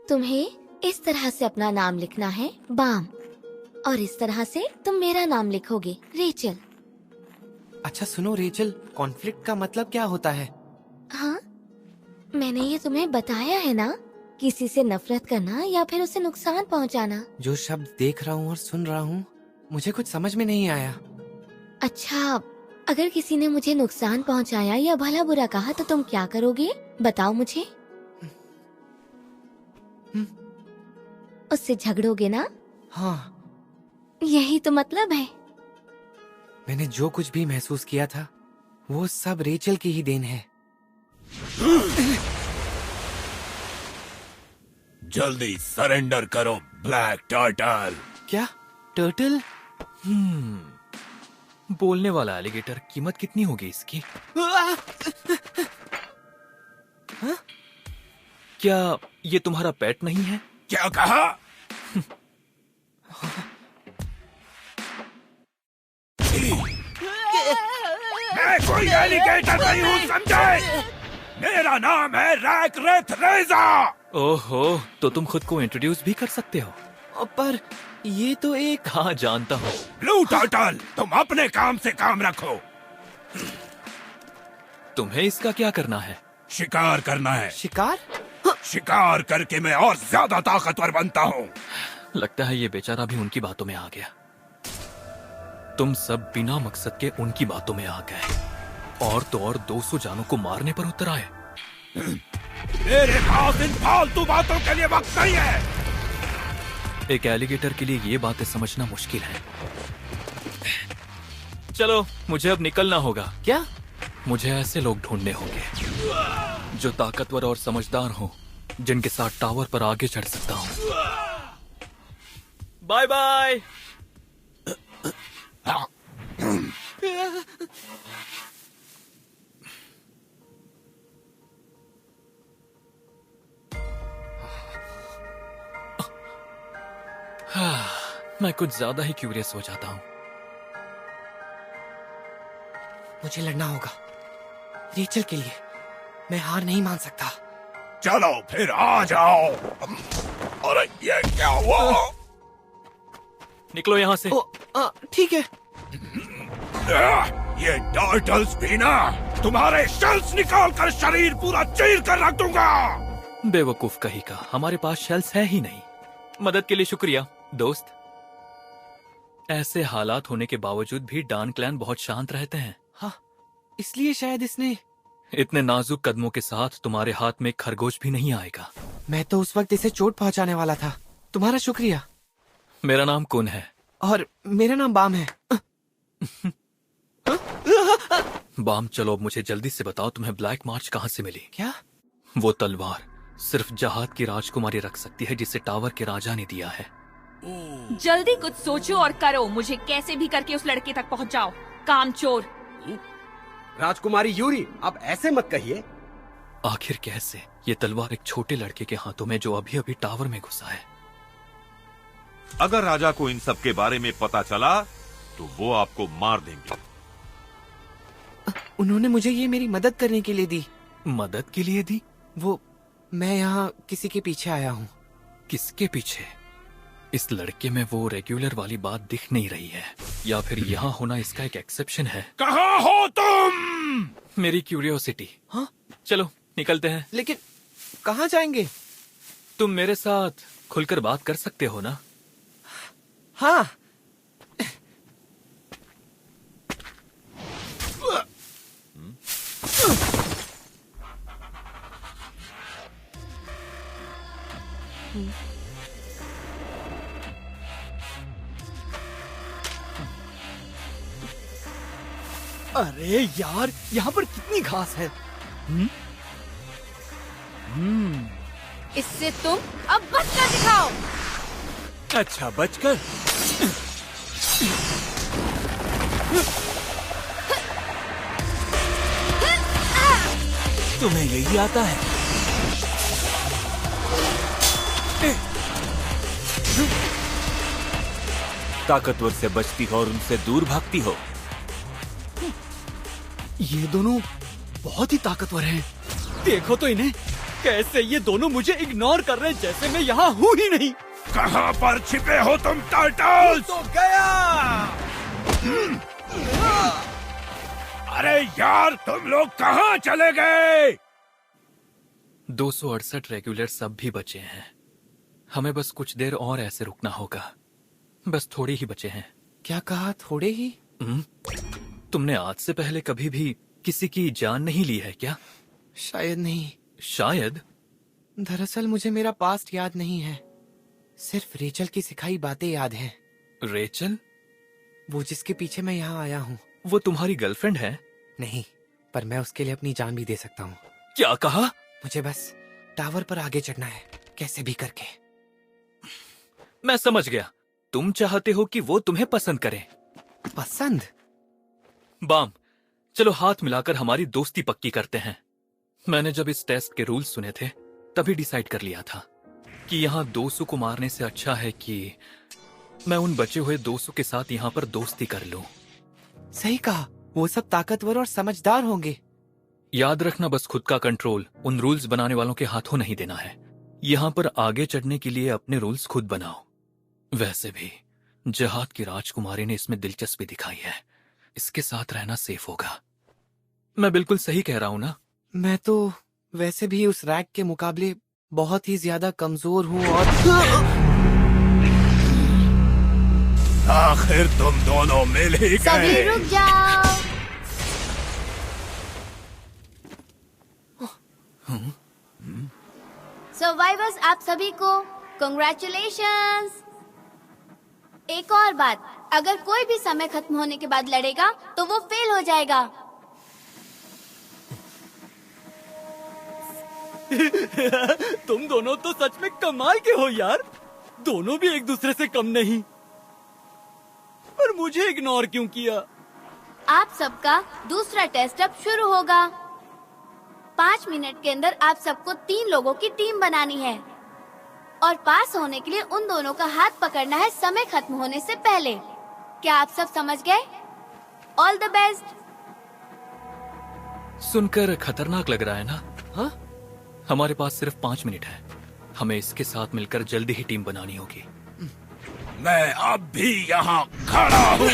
तुम्हें इस तरह से अपना नाम लिखना है, बाम, और इस तरह से तुम मेरा नाम लिखोगे, रेचल। अच्छा सुनो रेचल, कॉन्फ्लिक्ट का मतलब क्या होता है? हाँ, मैंने ये तुम्हें बताया है ना, किसी से नफरत करना या फिर उसे नुकसान पहुंचाना। जो शब्द देख रहा हूँ और सुन रहा हूँ, मुझे कुछ समझ में नहीं आया। अच्छा, अगर किसी ने मुझे नुकसान पहुंचाया या भला बुरा कहा तो तुम क्या करोगे, बताओ मुझे। उससे झगड़ोगे ना? हाँ। यही तो मतलब है। मैंने जो कुछ भी महसूस किया था, वो सब रेचल की ही देन है। जल्दी सरेंडर करो ब्लैक टर्टल। क्या? टर्टल? बोलने वाला एलिगेटर, कीमत कितनी होगी इसकी? हाँ? क्या ये तुम्हारा पेट नहीं है? क्या कहा? मैं कोई एलिगेटर नहीं हूँ, समझे? मेरा नाम है रैकरेथ रेजा। ओहो, तो तुम खुद को इंट्रोड्यूस भी कर सकते हो। पर ये तो एक... हाँ जानता हूँ। ब्लू टर्टल, तुम अपने काम से काम रखो। तुम्हें इसका क्या करना है? शिकार करना है। शिकार? शिकार करके मैं और ज्यादा ताकतवर बनता हूँ। लगता है ये बेचारा भी उनकी बातों में आ गया। तुम सब बिना मकसद के उनकी बातों में आ गए, और तो और 200 जानों को मारने पर उतर आए। मेरे पास इन फालतू बातों के लिए वक्त नहीं है। एक एलिगेटर के लिए ये बातें समझना मुश्किल है। चलो, मुझे अब निकलना होगा। क्या? मुझे ऐसे लोग ढूंढने होंगे जो ताकतवर और समझदार हो, जिनके साथ टावर पर आगे चढ़ सकता हूँ। Bye bye. मैं कुछ ज्यादा ही क्यूरियस हो जाता हूँ। मुझे लड़ना होगा रेचल के लिए। मैं हार नहीं मान सकता। चलो फिर आ जाओ। अरे ये क्या हुआ? निकलो यहाँ से। ठीक है। ये टर्टल्स भी ना, तुम्हारे शेल्स निकाल कर शरीर पूरा चीर कर रख दूंगा। बेवकूफ कहीं का, हमारे पास शेल्स है ही नहीं। मदद के लिए शुक्रिया दोस्त। ऐसे हालात होने के बावजूद भी डान क्लैन बहुत शांत रहते हैं। हाँ, इसलिए शायद इसने... इतने नाजुक कदमों के साथ तुम्हारे हाथ में खरगोश भी नहीं आएगा। मैं तो उस वक्त इसे चोट पहुंचाने वाला था। तुम्हारा शुक्रिया। मेरा नाम कुन है। और मेरा नाम बाम है। बाम, चलो अब मुझे जल्दी से बताओ, तुम्हें ब्लैक मार्च कहाँ से मिली? क्या? वो तलवार सिर्फ जहाद की राजकुमारी रख सकती है, जिसे टावर के राजा ने दिया है। जल्दी कुछ सोचो और करो। मुझे कैसे भी करके उस लड़के तक पहुंचाओ, कामचोर। राजकुमारी यूरी, आप ऐसे मत कहिए। आखिर कैसे? ये तलवार एक छोटे लड़के के हाथों में जो अभी अभी टावर में घुसा है। अगर राजा को इन सब के बारे में पता चला तो वो आपको मार देंगे। उन्होंने मुझे ये मेरी मदद करने के लिए दी। मदद के लिए दी? मैं यहाँ किसी के पीछे आया हूँ। किसके पीछे? इस लड़के में वो रेगुलर वाली बात दिख नहीं रही है, या फिर यहाँ होना इसका एक एक्सेप्शन है। कहाँ हो तुम? मेरी क्यूरियोसिटी। हाँ? चलो निकलते हैं। लेकिन कहाँ जाएंगे? तुम मेरे साथ खुलकर बात कर सकते हो ना? हाँ। अरे यार, यहाँ पर कितनी घास है। इससे तुम अब बचकर दिखाओ। अच्छा, बचकर। तुम्हें यही आता है? ताकतवर से बचती हो और उनसे दूर भागती हो। ये दोनों बहुत ही ताकतवर हैं। देखो तो इन्हें, कैसे ये दोनों मुझे इग्नोर कर रहे हैं जैसे मैं यहाँ हूँ ही नहीं। कहाँ पर छिपे हो तुम टर्टल्स? तो गया। अरे यार, तुम लोग कहाँ चले गए? 268 रेगुलर सब भी बचे हैं। हमें बस कुछ देर और ऐसे रुकना होगा। बस थोड़े ही बचे हैं। क्या कहा, थोड़े ही? तुमने आज से पहले कभी भी किसी की जान नहीं ली है क्या? शायद नहीं। शायद? दरअसल मुझे मेरा पास्ट याद नहीं है, सिर्फ रेचल की सिखाई बातें याद हैं। रेचल? वो जिसके पीछे मैं यहाँ आया हूँ। वो तुम्हारी गर्लफ्रेंड है? नहीं, पर मैं उसके लिए अपनी जान भी दे सकता हूँ। क्या कहा? मुझे बस टावर पर आगे चढ़ना है, कैसे भी करके। मैं समझ गया। तुम चाहते हो कि वो तुम्हें पसंद करे। पसंद? बाम, चलो हाथ मिलाकर हमारी दोस्ती पक्की करते हैं। मैंने जब इस टेस्ट के रूल्स सुने थे तभी डिसाइड कर लिया था कि यहाँ 200 को मारने से अच्छा है कि मैं उन बचे हुए 200 के साथ यहाँ पर दोस्ती कर लूं। सही कहा, वो सब ताकतवर और समझदार होंगे। याद रखना, बस खुद का कंट्रोल उन रूल्स बनाने वालों के हाथों नहीं देना है। यहाँ पर आगे चढ़ने के लिए अपने रूल्स खुद बनाओ। वैसे भी जहाद की राजकुमारी ने इसमें दिलचस्पी दिखाई है, इसके साथ रहना सेफ होगा। मैं बिल्कुल सही कह रहा हूँ ना? मैं तो वैसे भी उस रैक के मुकाबले बहुत ही ज्यादा कमजोर हूँ और आखिर तुम दोनों मिल ही सभी गए। रुक जाओ। सर्वाइवर्स, आप सभी को कांग्रेचुलेशंस। एक और बात, अगर कोई भी समय खत्म होने के बाद लड़ेगा तो वो फेल हो जाएगा। तुम दोनों तो सच में कमाल के हो यार। दोनों भी एक दूसरे से कम नहीं। पर मुझे इग्नोर क्यों किया? आप सबका दूसरा टेस्ट अब शुरू होगा। 5 मिनट के अंदर आप सबको 3 लोगों की टीम बनानी है और पास होने के लिए उन दोनों का हाथ पकड़ना है समय खत्म होने से पहले। क्या आप सब समझ गए? All the best. सुनकर खतरनाक लग रहा है ना? हाँ? हमारे पास सिर्फ 5 मिनट है। हमें इसके साथ मिलकर जल्दी ही टीम बनानी होगी। मैं अब भी यहाँ खड़ा हूँ।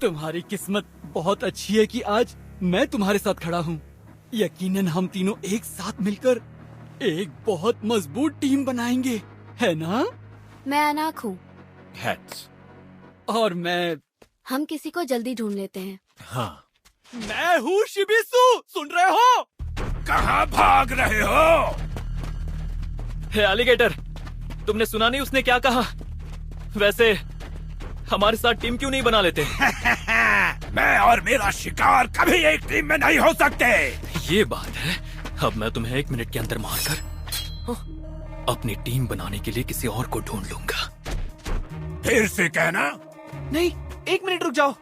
तुम्हारी किस्मत बहुत अच्छी है कि आज मैं तुम्हारे साथ खड़ा हूँ। यकीनन हम तीनों एक साथ मिलकर एक बहुत मजबूत टीम बनाएंगे, है ना? मैं अनाक हूँ। हेड्स। और मैं हम किसी को जल्दी ढूंढ लेते हैं। हाँ। मैं हूँ शिबिसु, सुन रहे हो? कहाँ भाग रहे हो? हे एलिगेटर, तुमने सुना नहीं उसने क्या कहा? वैसे हमारे साथ टीम क्यों नहीं बना लेते? मैं और मेरा शिकार कभी एक टीम में नहीं हो सकते। ये बात है। अब मैं तुम्हें 1 मिनट के अंदर मारकर अपनी टीम बनाने के लिए किसी और को ढूंढ लूंगा। फिर से कहना। नहीं, 1 मिनट रुक जाओ।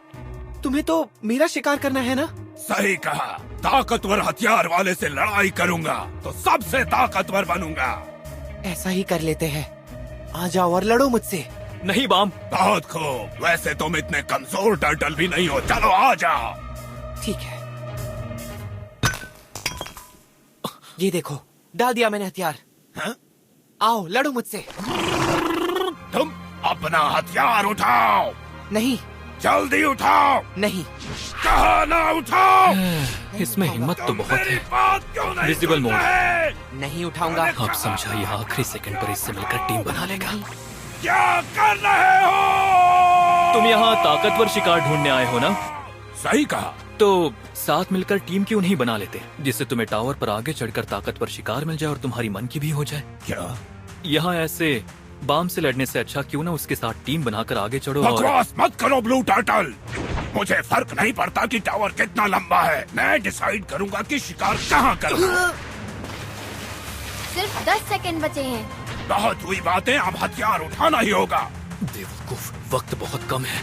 तुम्हें तो मेरा शिकार करना है ना? सही कहा। ताकतवर हथियार वाले से लड़ाई करूंगा तो सबसे ताकतवर बनूंगा। ऐसा ही कर लेते हैं। आ जाओ और लड़ो मुझसे। नहीं बाम। बहुत खूब। वैसे तुम इतने कमजोर टर्टल भी नहीं हो। चलो आ जाओ। ठीक है। ये देखो, डाल दिया मैंने हथियार। हाँ? आओ लड़ो मुझसे। तुम अपना हथियार उठाओ। नहीं। जल्दी उठाओ। नहीं। कहा ना उठाओ। इसमें हिम्मत तो बहुत मेरी है। बात क्यों नहीं विजिबल सुनते मोड। हैं? नहीं उठाऊंगा। अब समझा, यह आखिरी सेकंड पर इससे मिलकर टीम बना लेगा। क्या कर रहे हो? तुम यहाँ ताकतवर शिकार ढूंढने आए हो ना? सही कहा। तो साथ मिलकर टीम क्यों नहीं बना लेते, जिससे तुम्हें टावर पर आगे चढ़कर ताकतवर शिकार मिल जाए और तुम्हारी मन की भी हो जाए। क्या? यहाँ ऐसे बाम से लड़ने से अच्छा क्यों ना उसके साथ टीम बनाकर आगे चढ़ो। और बकवास मत करो ब्लू टर्टल। मुझे फर्क नहीं पड़ता कि टावर कितना लंबा है। मैं डिसाइड करूंगा कि शिकार कहाँ करना। सिर्फ 10 सेकंड बचे हैं। बहुत हुई बातें, अब हथियार उठाना ही होगा। बेवकूफ, वक्त बहुत कम है।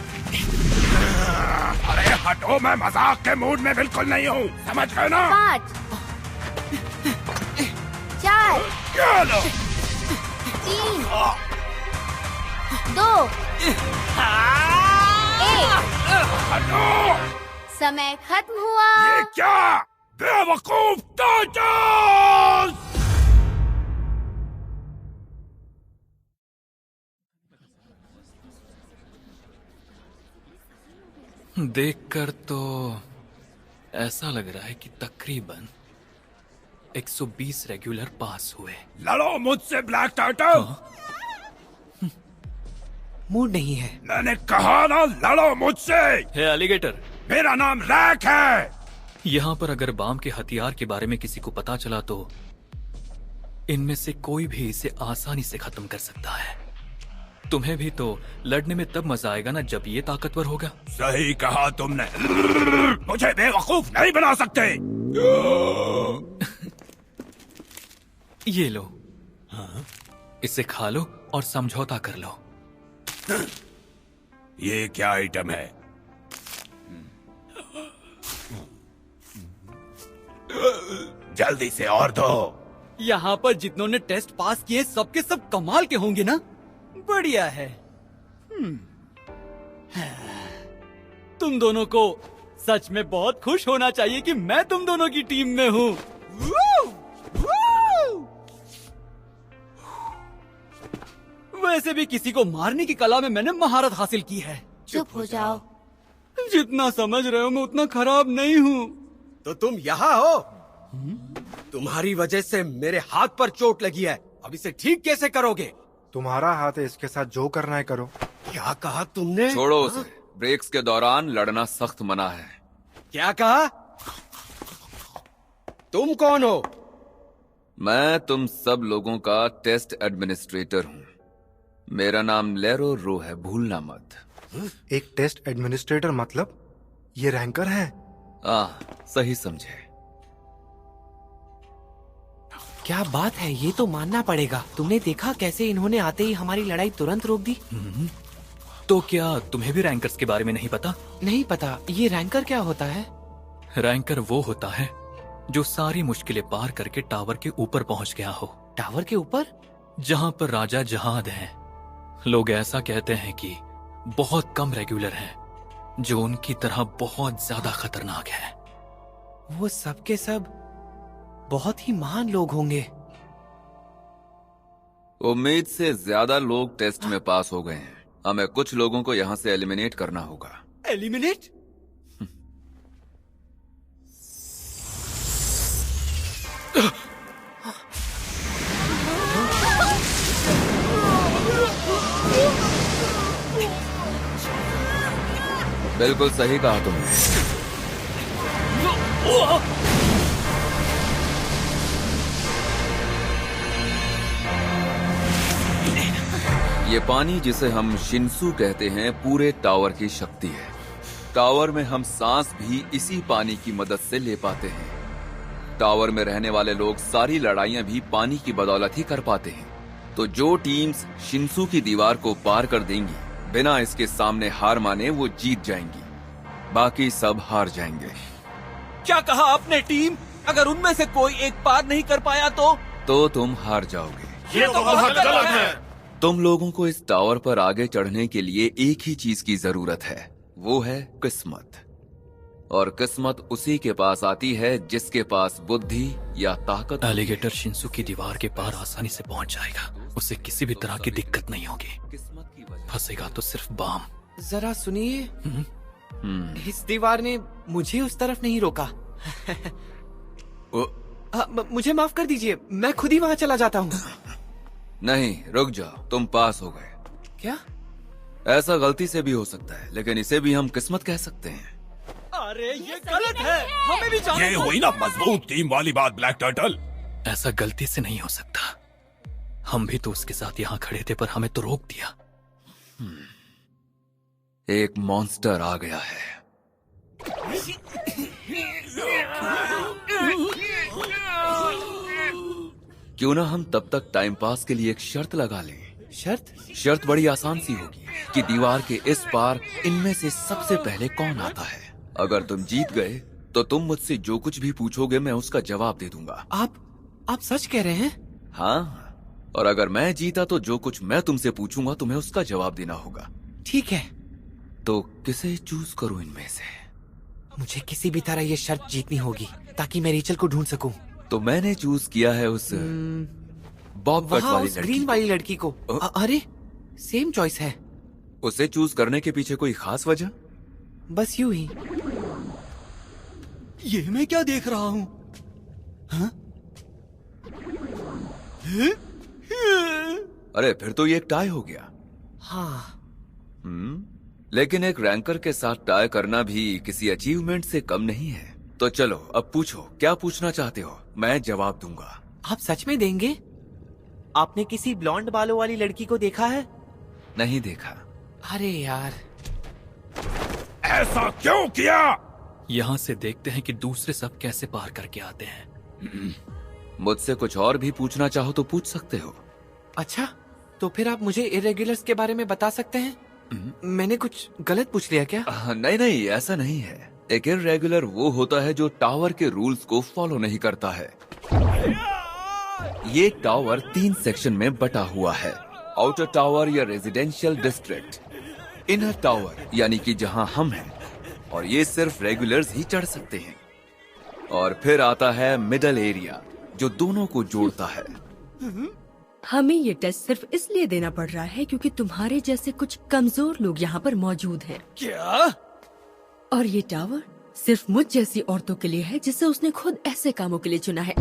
अरे हटो, मैं मजाक के मूड में बिल्कुल नहीं हूँ, समझ गए ना? 5 4 चलो। 3 2 1 हटो। समय खत्म हुआ। ये क्या? बेवकूफ टर्टल! देखकर तो ऐसा लग रहा है कि तकरीबन 120 रेगुलर पास हुए। लड़ो मुझसे ब्लैक टर्टल। मूड नहीं है। मैंने कहा ना, लड़ो मुझसे। है एलिगेटर। मेरा नाम रैक है। यहाँ पर अगर बाम के हथियार के बारे में किसी को पता चला तो इनमें से कोई भी इसे आसानी से खत्म कर सकता है। तुम्हें भी तो लड़ने में तब मजा आएगा ना जब ये ताकतवर होगा। सही कहा तुमने। मुझे बेवकूफ नहीं बना सकते। ये लो। इसे खा लो और समझौता कर लो। ये क्या आइटम है? जल्दी से और दो। यहाँ पर जितनों ने टेस्ट पास किए सबके सब कमाल के होंगे ना? बढ़िया है। तुम दोनों को सच में बहुत खुश होना चाहिए कि मैं तुम दोनों की टीम में हूँ। वैसे भी किसी को मारने की कला में मैंने महारत हासिल की है। चुप हो जाओ। जितना समझ रहे हो मैं उतना खराब नहीं हूँ। तो तुम यहाँ हो? तुम्हारी वजह से मेरे हाथ पर चोट लगी है। अब इसे ठीक कैसे करोगे? तुम्हारा हाथ है, इसके साथ जो करना है करो। क्या कहा तुमने? छोड़ो उसे। ब्रेक्स के दौरान लड़ना सख्त मना है। क्या कहा? तुम कौन हो? मैं तुम सब लोगों का टेस्ट एडमिनिस्ट्रेटर हूँ। मेरा नाम लेरो रो है, भूलना मत। एक टेस्ट एडमिनिस्ट्रेटर मतलब ये रैंकर है? सही समझे। क्या बात है, ये तो मानना पड़ेगा। तुमने देखा कैसे इन्होंने आते ही हमारी लड़ाई तुरंत रोक दी? तो क्या तुम्हें भी रैंकर्स के बारे में नहीं पता? नहीं पता। ये रैंकर क्या होता है? रैंकर वो होता है जो सारी मुश्किलें पार करके टावर के ऊपर पहुंच गया हो। टावर के ऊपर? जहाँ पर राजा जहाद हैं। लोग ऐसा कहते हैं कि बहुत कम रेगुलर हैं जो उनकी तरह बहुत ज्यादा खतरनाक है। वो सब के सब बहुत ही महान लोग होंगे। उम्मीद से ज्यादा लोग टेस्ट में पास हो गए हैं। हमें कुछ लोगों को यहाँ से एलिमिनेट करना होगा। एलिमिनेट? बिल्कुल सही कहा तुमने। ये पानी जिसे हम शिन्सू कहते हैं पूरे टावर की शक्ति है। टावर में हम सांस भी इसी पानी की मदद से ले पाते हैं। टावर में रहने वाले लोग सारी लड़ाइयां भी पानी की बदौलत ही कर पाते हैं। तो जो टीम्स शिन्सू की दीवार को पार कर देंगी बिना इसके सामने हार माने वो जीत जाएंगी। बाकी सब हार जाएंगे। क्या कहा आपने टीम? अगर उनमें से कोई एक पार नहीं कर पाया तो तुम हार जाओगे। ये तो बहुत गलत है। तुम लोगों को इस टावर पर आगे चढ़ने के लिए एक ही चीज की जरूरत है, वो है किस्मत। और किस्मत उसी के पास आती है जिसके पास बुद्धि या ताकत। एलिगेटर शिंसू की दीवार के पार आसानी से पहुंच जाएगा। उसे किसी भी तरह की दिक्कत नहीं होगी। फंसेगा तो सिर्फ बाम। जरा सुनिए, इस दीवार ने मुझे उस तरफ नहीं रोका। मुझे माफ कर दीजिए, मैं खुद ही वहाँ चला जाता हूँ। नहीं, रुक जाओ, तुम पास हो गए। क्या? ऐसा गलती से भी हो सकता है, लेकिन इसे भी हम किस्मत कह सकते हैं। अरे ये गलत है, हमें भी जाना। ये हुई ना मजबूत टीम वाली बात ब्लैक टर्टल। ऐसा गलती से नहीं हो सकता। हम भी तो उसके साथ यहाँ खड़े थे, पर हमें तो रोक दिया। एक मॉन्स्टर आ गया है। क्यों ना हम तब तक टाइम पास के लिए एक शर्त लगा लें। शर्त बड़ी आसान सी होगी कि दीवार के इस पार इनमें से सबसे पहले कौन आता है। अगर तुम जीत गए तो तुम मुझसे जो कुछ भी पूछोगे मैं उसका जवाब दे दूंगा। आप सच कह रहे हैं? हाँ, और अगर मैं जीता तो जो कुछ मैं तुमसे पूछूंगा तुम्हें उसका जवाब देना होगा। ठीक है। तो किसे चूज करूं इनमें से? मुझे किसी भी तरह ये शर्त जीतनी होगी ताकि मैं रेचल को ढूंढ सकूं। तो मैंने चूज किया है उस बॉब कट वाली लड़की, ग्रीन वाली लड़की को। अरे सेम चॉइस है। उसे चूज करने के पीछे कोई खास वजह? बस यूं ही। ये मैं क्या देख रहा हूँ? हाँ? अरे फिर तो ये एक टाई हो गया। हाँ। लेकिन एक रैंकर के साथ टाई करना भी किसी अचीवमेंट से कम नहीं है। तो चलो अब पूछो, क्या पूछना चाहते हो? मैं जवाब दूंगा। आप सच में देंगे? आपने किसी ब्लॉन्ड बालों वाली लड़की को देखा है? नहीं देखा। अरे यार, ऐसा क्यों किया? यहाँ से देखते हैं कि दूसरे सब कैसे पार करके आते हैं। मुझसे कुछ और भी पूछना चाहो तो पूछ सकते हो। अच्छा, तो फिर आप मुझे इरेगुलर्स के बारे में बता सकते हैं? मैंने कुछ गलत पूछ लिया क्या? नहीं, ऐसा नहीं है। एक इरेगुलर वो होता है जो टावर के रूल्स को फॉलो नहीं करता है। ये टावर 3 सेक्शन में बटा हुआ है। आउटर टावर या रेजिडेंशियल डिस्ट्रिक्ट, इनर टावर यानी कि जहां हम हैं, और ये सिर्फ रेगुलर्स ही चढ़ सकते हैं। और फिर आता है मिडल एरिया जो दोनों को जोड़ता है। हमें ये टेस्ट सिर्फ इसलिए देना पड़ रहा है क्योंकि तुम्हारे जैसे कुछ कमजोर लोग यहाँ पर मौजूद हैं। क्या? और ये टावर सिर्फ मुझ जैसी औरतों के लिए है जिसे उसने खुद ऐसे कामों के लिए चुना है।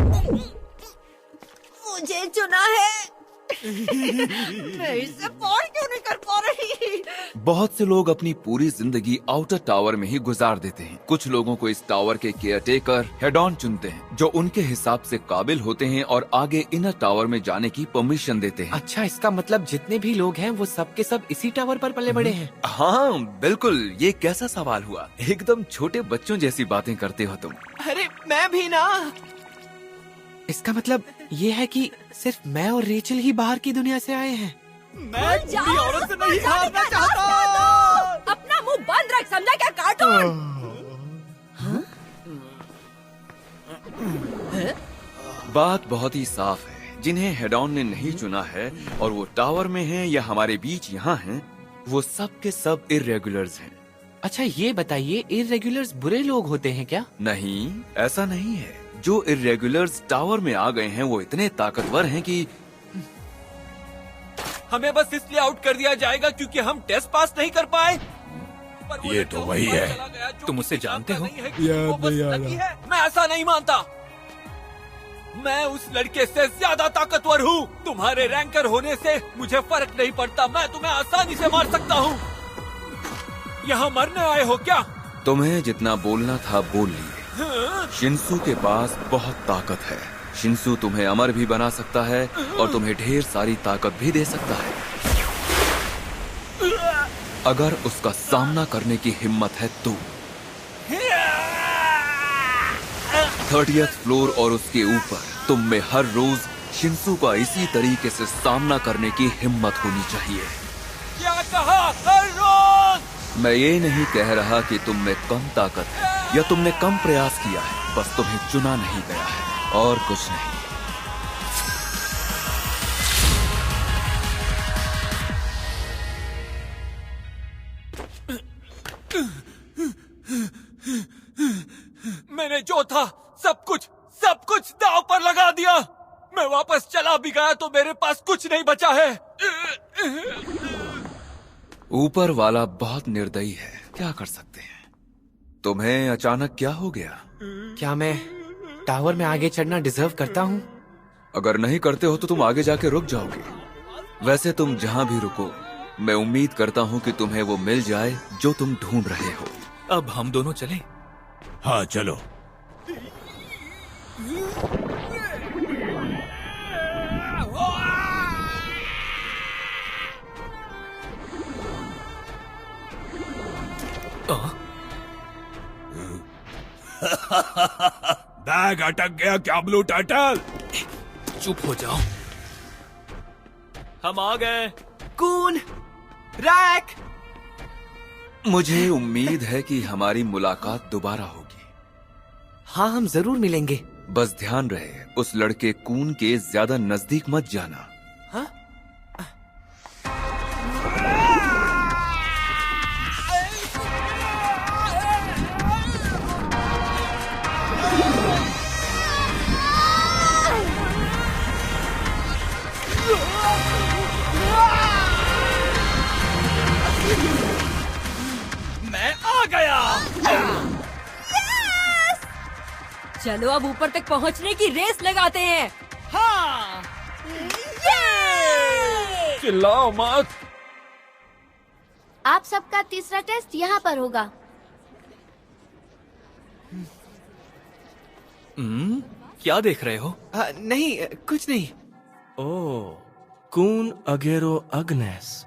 मुझे चुना है। मैं इससे पार क्यों नहीं कर पा रही? बहुत से लोग अपनी पूरी जिंदगी आउटर टावर में ही गुजार देते हैं। कुछ लोगों को इस टावर के केयरटेकर हेड ऑन चुनते हैं जो उनके हिसाब से काबिल होते हैं और आगे इनर टावर में जाने की परमिशन देते हैं। अच्छा, इसका मतलब जितने भी लोग हैं वो सब के सब इसी टावर पर पले बड़े हैं? हाँ बिल्कुल। ये कैसा सवाल हुआ? एकदम छोटे बच्चों जैसी बातें करते हो तुम। अरे मैं भी ना। इसका मतलब ये है कि सिर्फ मैं और रेचल ही बाहर की दुनिया से आए हैं। मैं बूढ़ी औरत से नहीं हारना चाहता। अपना मुंह बंद रख, समझा क्या कार्टून? बात बहुत ही साफ है। जिन्हें हेड ऑन ने नहीं चुना है और वो टावर में हैं या हमारे बीच यहाँ हैं, वो सब के सब इर्रेगुलर्स हैं। अच्छा ये बताइए, इर्रेगुलर्स बुरे लोग होते हैं क्या? नहीं, ऐसा नहीं है। जो इर्रेगुलर्स टावर में आ गए हैं वो इतने ताकतवर हैं कि हमें बस इसलिए आउट कर दिया जाएगा क्योंकि हम टेस्ट पास नहीं कर पाए। ये तो वही है। तुम उसे जानते हो? मैं ऐसा नहीं मानता। मैं उस लड़के से ज्यादा ताकतवर हूँ। तुम्हारे रैंकर होने से मुझे फर्क नहीं पड़ता। मैं तुम्हें आसानी से मार सकता हूँ। यहाँ मरने आए हो क्या? तुम्हें जितना बोलना था बोल लिए। शिंसू के पास बहुत ताकत है। शिंसू तुम्हें अमर भी बना सकता है और तुम्हें ढेर सारी ताकत भी दे सकता है, अगर उसका सामना करने की हिम्मत है तो। 30th फ्लोर और उसके ऊपर तुम में हर रोज शिंसू का इसी तरीके से सामना करने की हिम्मत होनी चाहिए। क्या कहा? हर रोज? मैं ये नहीं कह रहा कि तुम में कम ताकत है या तुमने कम प्रयास किया है, बस तुम्हें चुना नहीं गया है और कुछ नहीं। मैंने जो था सब कुछ दांव पर लगा दिया। मैं वापस चला भी गया तो मेरे पास कुछ नहीं बचा है। ऊपर वाला बहुत निर्दयी है, क्या कर सकते हैं। तुम्हें अचानक क्या हो गया? क्या मैं टावर में आगे चढ़ना डिजर्व करता हूँ? अगर नहीं करते हो तो तुम आगे जाके रुक जाओगे। वैसे तुम जहाँ भी रुको, मैं उम्मीद करता हूँ कि तुम्हें वो मिल जाए जो तुम ढूंढ रहे हो। अब हम दोनों चलें? हाँ चलो। बैग अटक गया क्या ब्लू टर्टल? चुप हो जाओ। हम आ गए। कून, रैक। मुझे उम्मीद है कि हमारी मुलाकात दोबारा होगी। हाँ, हम जरूर मिलेंगे। बस ध्यान रहे उस लड़के कून के ज्यादा नजदीक मत जाना। हाँ? मैं आ गया। चलो अब ऊपर तक पहुंचने की रेस लगाते हैं। हाँ। चिल्लाओ मत। आप सबका तीसरा टेस्ट यहाँ पर होगा। क्या देख रहे हो? नहीं, कुछ नहीं। ओह, कून अगेरो अग्नेस।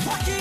Walking